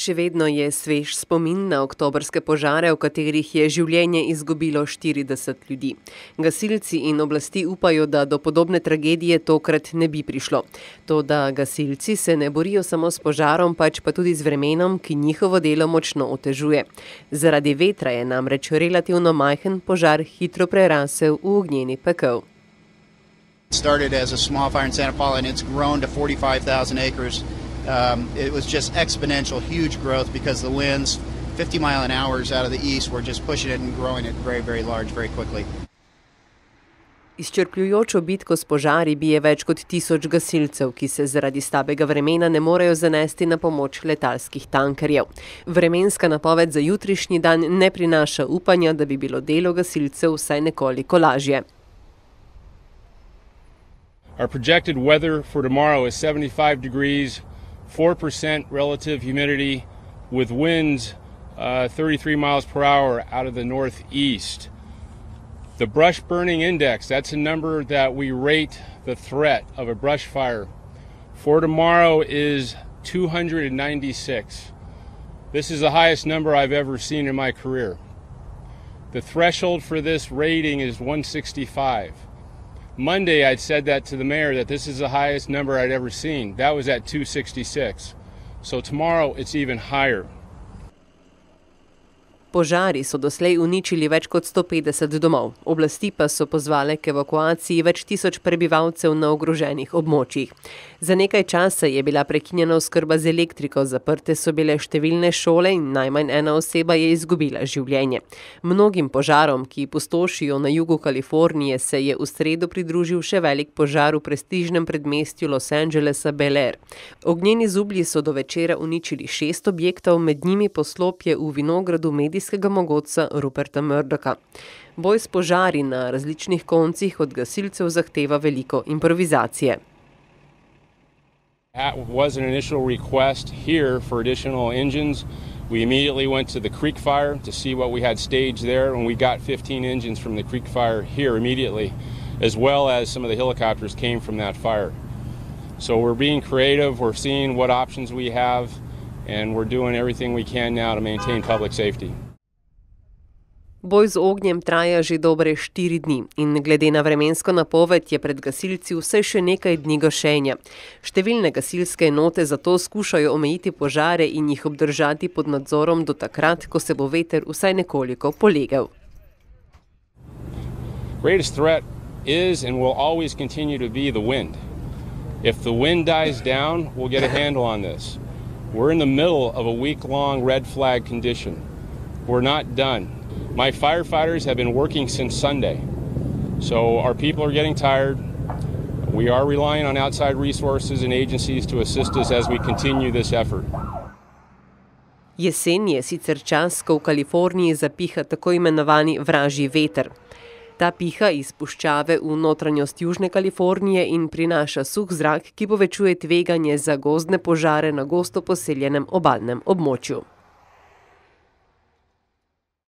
Še vedno je svež spomin na oktobrske požare, v katerih je življenje izgubilo 40 ljudi. Gasilci in oblasti upajo, da do podobne tragedije tokrat ne bi prišlo. Toda gasilci se ne borijo samo s požarom, pač pa tudi z vremenom, ki njihovo delo močno otežuje. Zaradi vetra je namreč relativno majhen požar hitro prerasel v ognjeni pekel. It started as a small fire in Santa Paula and it's grown to 45,000 acres. It was just exponential, huge growth because the winds 50 mile an hour out of the east were just pushing it and growing it very, very large very quickly. Izčrpljujočo bitko s požari bije več kot 1000 gasilcev, ki se zaradi slabega vremena ne morejo zanesti na pomoč letalskih tankerjev. Vremenska napoved za jutrišnji dan ne prinaša upanja, da bi bilo delo gasilcev vsaj nekoliko lažje. Our projected weather for tomorrow is 75 degrees, 4% relative humidity with winds 33 miles per hour out of the northeast. The brush burning index, that's a number that we rate the threat of a brush fire. For tomorrow is 296. This is the highest number I've ever seen in my career. The threshold for this rating is 165. Monday, I'd said that to the mayor that this is the highest number I'd ever seen. That was at 266. So tomorrow it's even higher. Požari so doslej uničili več kot 150 domov. Oblasti pa so pozvale k evakuaciji več tisoč prebivalcev na ogroženih območjih. Za nekaj časa je bila prekinjena oskrba z elektriko, zaprte so bile številne šole in najmanj ena oseba je izgubila življenje. Mnogim požarom, ki pustošijo na jugu Kalifornije, se je v sredo pridružil še velik požar v prestižnem predmestju Los Angelesa Bel Air. Ognjeni zublji so do večera uničili 6 objektov, med njimi poslopje v vinogradu medijskega mogotca Ruperta Murdocha. Boj s požari na različnih koncih od gasilcev zahteva veliko improvizacije. That was an initial request here for additional engines. We immediately went to the Creek Fire to see what we had staged there, and we got 15 engines from the Creek Fire here immediately, as well as some of the helicopters came from that fire. So we're being creative, we're seeing what options we have, and we're doing everything we can now to maintain public safety. Boj z ognjem traja že dobre 4 dni in glede na vremensko napoved je pred gasilci vse še nekaj dni gašenja. Številne gasilske enote zato skušajo omejiti požare in jih obdržati pod nadzorom do takrat, ko se bo veter vsaj nekoliko polegel. Greatest threat is and will always continue to be the wind. If the wind dies down, we'll get a handle on this. We're in the middle of a week-long red flag condition. We're not done. My firefighters have been working since Sunday, so our people are getting tired. We are relying on outside resources and agencies to assist us as we continue this effort. Jesen je sicer čas, ko v Kaliforniji zapiha tako imenovani vražji veter. Ta piha iz puščave v notranjost Južne Kalifornije in prinaša suh zrak, ki povečuje tveganje za gozdne požare na gosto poseljenem obalnem območju.